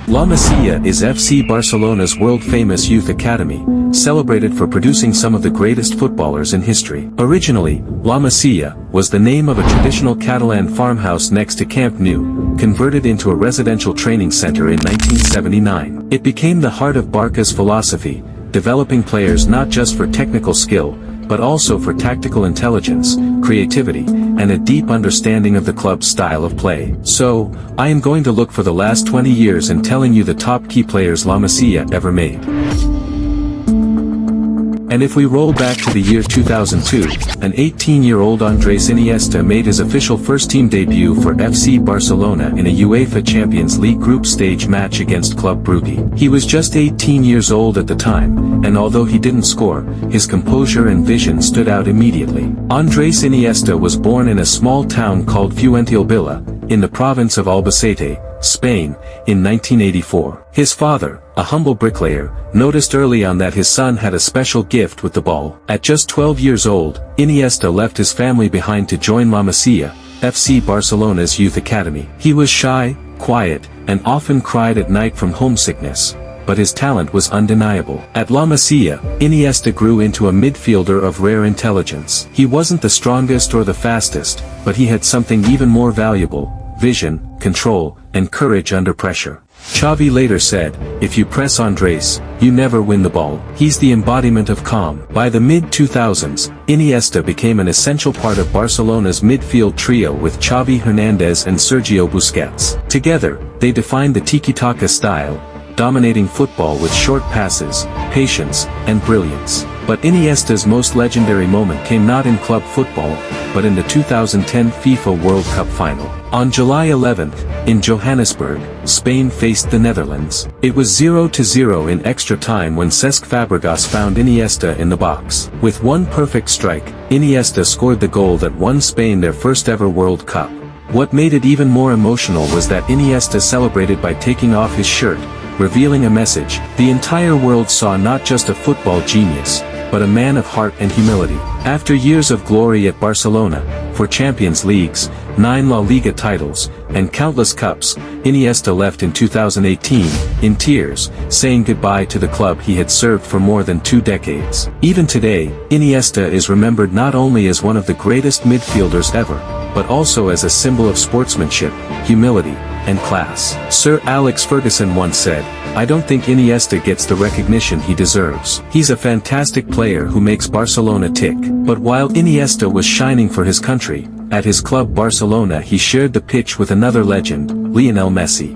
La Masia is FC Barcelona's world-famous youth academy, celebrated for producing some of the greatest footballers in history. Originally, La Masia was the name of a traditional Catalan farmhouse next to Camp Nou, converted into a residential training center in 1979. It became the heart of Barca's philosophy, developing players not just for technical skill, but also for tactical intelligence, creativity, and a deep understanding of the club's style of play. So, I am going to look for the last 20 years and telling you the top key players La Masia ever made. And if we roll back to the year 2002, an 18-year-old Andrés Iniesta made his official first-team debut for FC Barcelona in a UEFA Champions League group stage match against Club Brugge. He was just 18 years old at the time, and although he didn't score, his composure and vision stood out immediately. Andrés Iniesta was born in a small town called Fuentealbilla, in the province of Albacete, Spain, in 1984. His father, a humble bricklayer, noticed early on that his son had a special gift with the ball. At just 12 years old, Iniesta left his family behind to join La Masia, FC Barcelona's youth academy. He was shy, quiet, and often cried at night from homesickness, but his talent was undeniable. At La Masia, Iniesta grew into a midfielder of rare intelligence. He wasn't the strongest or the fastest, but he had something even more valuable: vision, control, and courage under pressure. Xavi later said, "If you press Andrés, you never win the ball. He's the embodiment of calm." By the mid-2000s, Iniesta became an essential part of Barcelona's midfield trio with Xavi Hernandez and Sergio Busquets. Together, they defined the tiki-taka style, dominating football with short passes, patience, and brilliance. But Iniesta's most legendary moment came not in club football, but in the 2010 FIFA World Cup final. On July 11th, in Johannesburg, Spain faced the Netherlands. It was 0-0 in extra time when Cesc Fabregas found Iniesta in the box. With one perfect strike, Iniesta scored the goal that won Spain their first ever World Cup. What made it even more emotional was that Iniesta celebrated by taking off his shirt, revealing a message. The entire world saw not just a football genius, but a man of heart and humility. After years of glory at Barcelona, for Champions Leagues, 9 La Liga titles, and countless cups, Iniesta left in 2018, in tears, saying goodbye to the club he had served for more than 2 decades. Even today, Iniesta is remembered not only as one of the greatest midfielders ever, but also as a symbol of sportsmanship, humility, and class. Sir Alex Ferguson once said, "I don't think Iniesta gets the recognition he deserves. He's a fantastic player who makes Barcelona tick." But while Iniesta was shining for his country, at his club Barcelona he shared the pitch with another legend, Lionel Messi.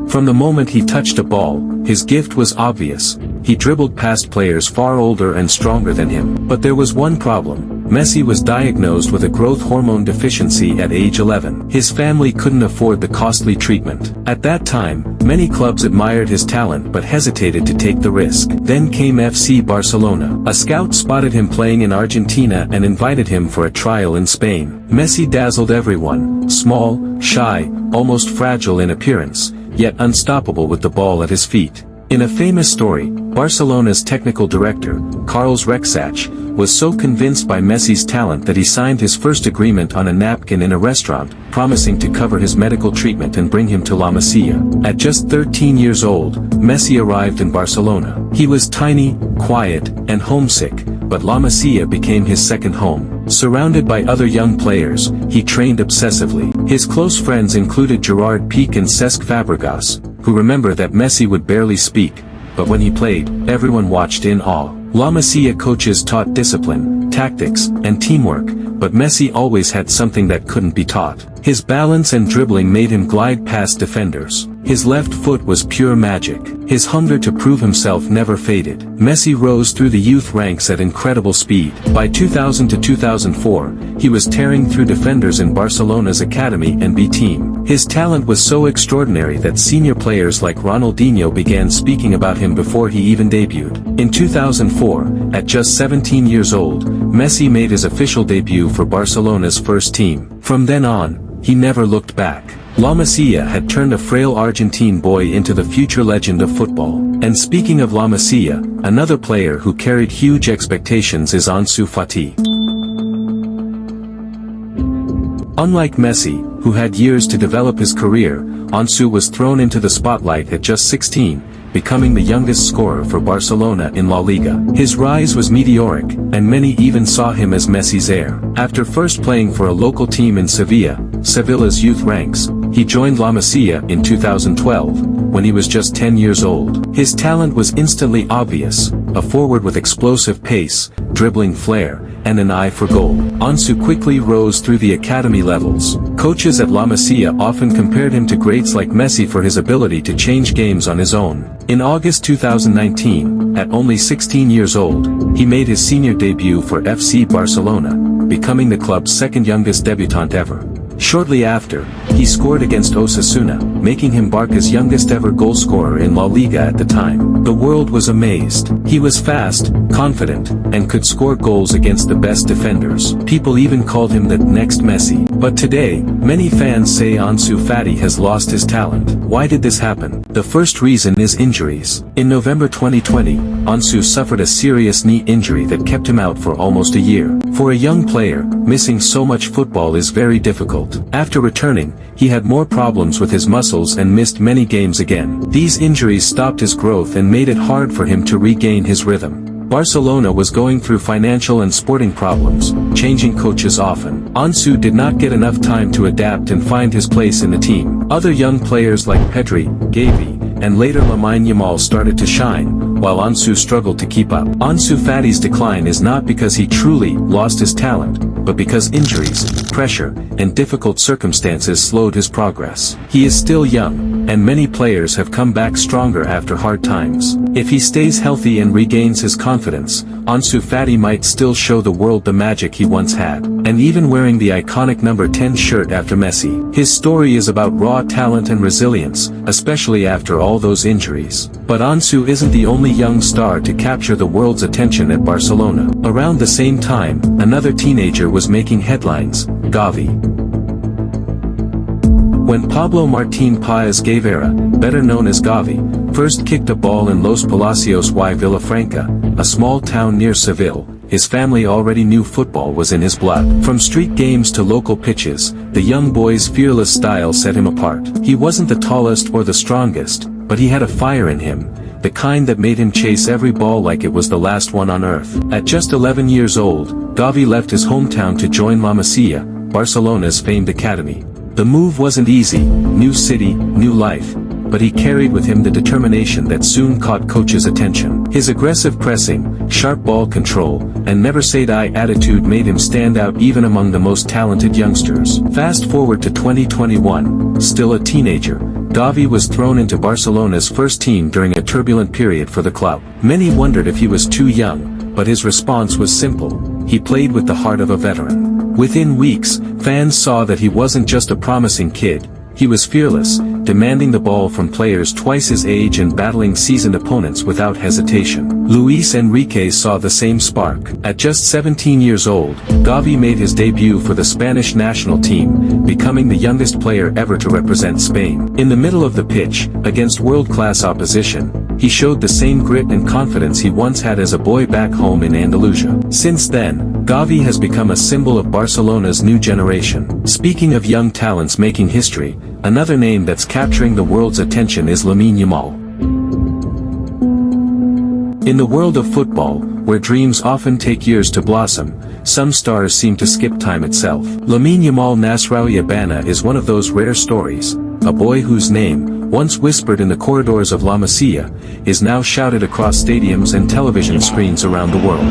From the moment he touched a ball, his gift was obvious. He dribbled past players far older and stronger than him. But there was one problem. Messi was diagnosed with a growth hormone deficiency at age 11. His family couldn't afford the costly treatment. At that time, many clubs admired his talent but hesitated to take the risk. Then came FC Barcelona. A scout spotted him playing in Argentina and invited him for a trial in Spain. Messi dazzled everyone, small, shy, almost fragile in appearance, yet unstoppable with the ball at his feet. In a famous story, Barcelona's technical director, Carles Rexach, was so convinced by Messi's talent that he signed his first agreement on a napkin in a restaurant, promising to cover his medical treatment and bring him to La Masia. At just 13 years old, Messi arrived in Barcelona. He was tiny, quiet, and homesick, but La Masia became his second home. Surrounded by other young players, he trained obsessively. His close friends included Gerard Piqué and Cesc Fabregas, who remember that Messi would barely speak, but when he played, everyone watched in awe. La Masia coaches taught discipline, tactics, and teamwork, but Messi always had something that couldn't be taught. His balance and dribbling made him glide past defenders. His left foot was pure magic. His hunger to prove himself never faded. Messi rose through the youth ranks at incredible speed. By 2000 to 2004, he was tearing through defenders in Barcelona's academy and B team. His talent was so extraordinary that senior players like Ronaldinho began speaking about him before he even debuted. In 2004, at just 17 years old, Messi made his official debut for Barcelona's first team. From then on, he never looked back. La Masia had turned a frail Argentine boy into the future legend of football. And speaking of La Masia, another player who carried huge expectations is Ansu Fati. Unlike Messi, who had years to develop his career, Ansu was thrown into the spotlight at just 16, becoming the youngest scorer for Barcelona in La Liga. His rise was meteoric, and many even saw him as Messi's heir. After first playing for a local team in Sevilla's youth ranks, he joined La Masia in 2012, when he was just 10 years old. His talent was instantly obvious, a forward with explosive pace, dribbling flair, and an eye for goal. Ansu quickly rose through the academy levels. Coaches at La Masia often compared him to greats like Messi for his ability to change games on his own. In August 2019, at only 16 years old, he made his senior debut for FC Barcelona, becoming the club's second youngest debutant ever. Shortly after, he scored against Osasuna, making him Barca's youngest ever goalscorer in La Liga at the time. The world was amazed. He was fast, confident, and could score goals against the best defenders. People even called him the next Messi. But today, many fans say Ansu Fati has lost his talent. Why did this happen? The first reason is injuries. In November 2020, Ansu suffered a serious knee injury that kept him out for almost a year. For a young player, missing so much football is very difficult. After returning, he had more problems with his muscles and missed many games again. These injuries stopped his growth and made it hard for him to regain his rhythm. Barcelona was going through financial and sporting problems, changing coaches often. Ansu did not get enough time to adapt and find his place in the team. Other young players like Pedri, Gavi, and later Lamine Yamal started to shine, while Ansu struggled to keep up. Ansu Fati's decline is not because he truly lost his talent, but because injuries, pressure, and difficult circumstances slowed his progress. He is still young, and many players have come back stronger after hard times. If he stays healthy and regains his confidence, Ansu Fati might still show the world the magic he once had. And even wearing the iconic number 10 shirt after Messi. His story is about raw talent and resilience, especially after all those injuries. But Ansu isn't the only young star to capture the world's attention at Barcelona. Around the same time, another teenager was making headlines, Gavi. When Pablo Martín Páez Guevara, better known as Gavi, first kicked a ball in Los Palacios y Villafranca, a small town near Seville, his family already knew football was in his blood. From street games to local pitches, the young boy's fearless style set him apart. He wasn't the tallest or the strongest, but he had a fire in him, the kind that made him chase every ball like it was the last one on earth. At just 11 years old, Gavi left his hometown to join La Masia, Barcelona's famed academy. The move wasn't easy, new city, new life, but he carried with him the determination that soon caught coaches' attention. His aggressive pressing, sharp ball control, and never-say-die attitude made him stand out even among the most talented youngsters. Fast forward to 2021, still a teenager, Gavi was thrown into Barcelona's first team during a turbulent period for the club. Many wondered if he was too young, but his response was simple. He played with the heart of a veteran. Within weeks, fans saw that he wasn't just a promising kid. He was fearless, demanding the ball from players twice his age and battling seasoned opponents without hesitation. Luis Enrique saw the same spark. At just 17 years old, Gavi made his debut for the Spanish national team, becoming the youngest player ever to represent Spain. In the middle of the pitch, against world-class opposition, he showed the same grit and confidence he once had as a boy back home in Andalusia. Since then, Gavi has become a symbol of Barcelona's new generation. Speaking of young talents making history, another name that's capturing the world's attention is Lamine Yamal. In the world of football, where dreams often take years to blossom, some stars seem to skip time itself. Lamine Yamal Nasraoui Abana is one of those rare stories, a boy whose name, once whispered in the corridors of La Masia, is now shouted across stadiums and television screens around the world.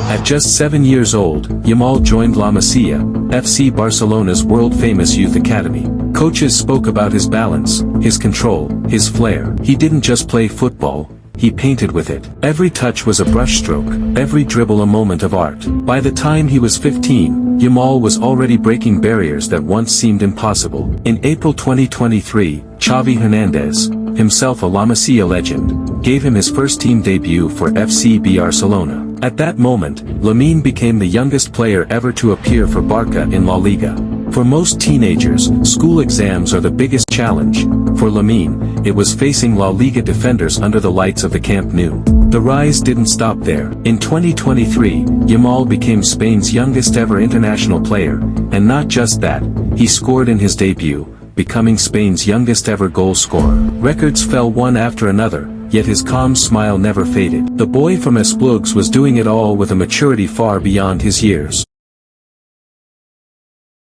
At just 7 years old, Yamal joined La Masia, FC Barcelona's world-famous youth academy. Coaches spoke about his balance, his control, his flair. He didn't just play football, he painted with it. Every touch was a brushstroke, every dribble a moment of art. By the time he was 15, Yamal was already breaking barriers that once seemed impossible. In April 2023, Xavi Hernandez, himself a La Masia legend, gave him his first team debut for FC Barcelona. At that moment, Lamine became the youngest player ever to appear for Barca in La Liga. For most teenagers, school exams are the biggest challenge. For Lamine, it was facing La Liga defenders under the lights of the Camp Nou. The rise didn't stop there. In 2023, Yamal became Spain's youngest ever international player, and not just that, he scored in his debut, becoming Spain's youngest ever goal scorer. Records fell one after another, yet his calm smile never faded. The boy from Esplugues was doing it all with a maturity far beyond his years.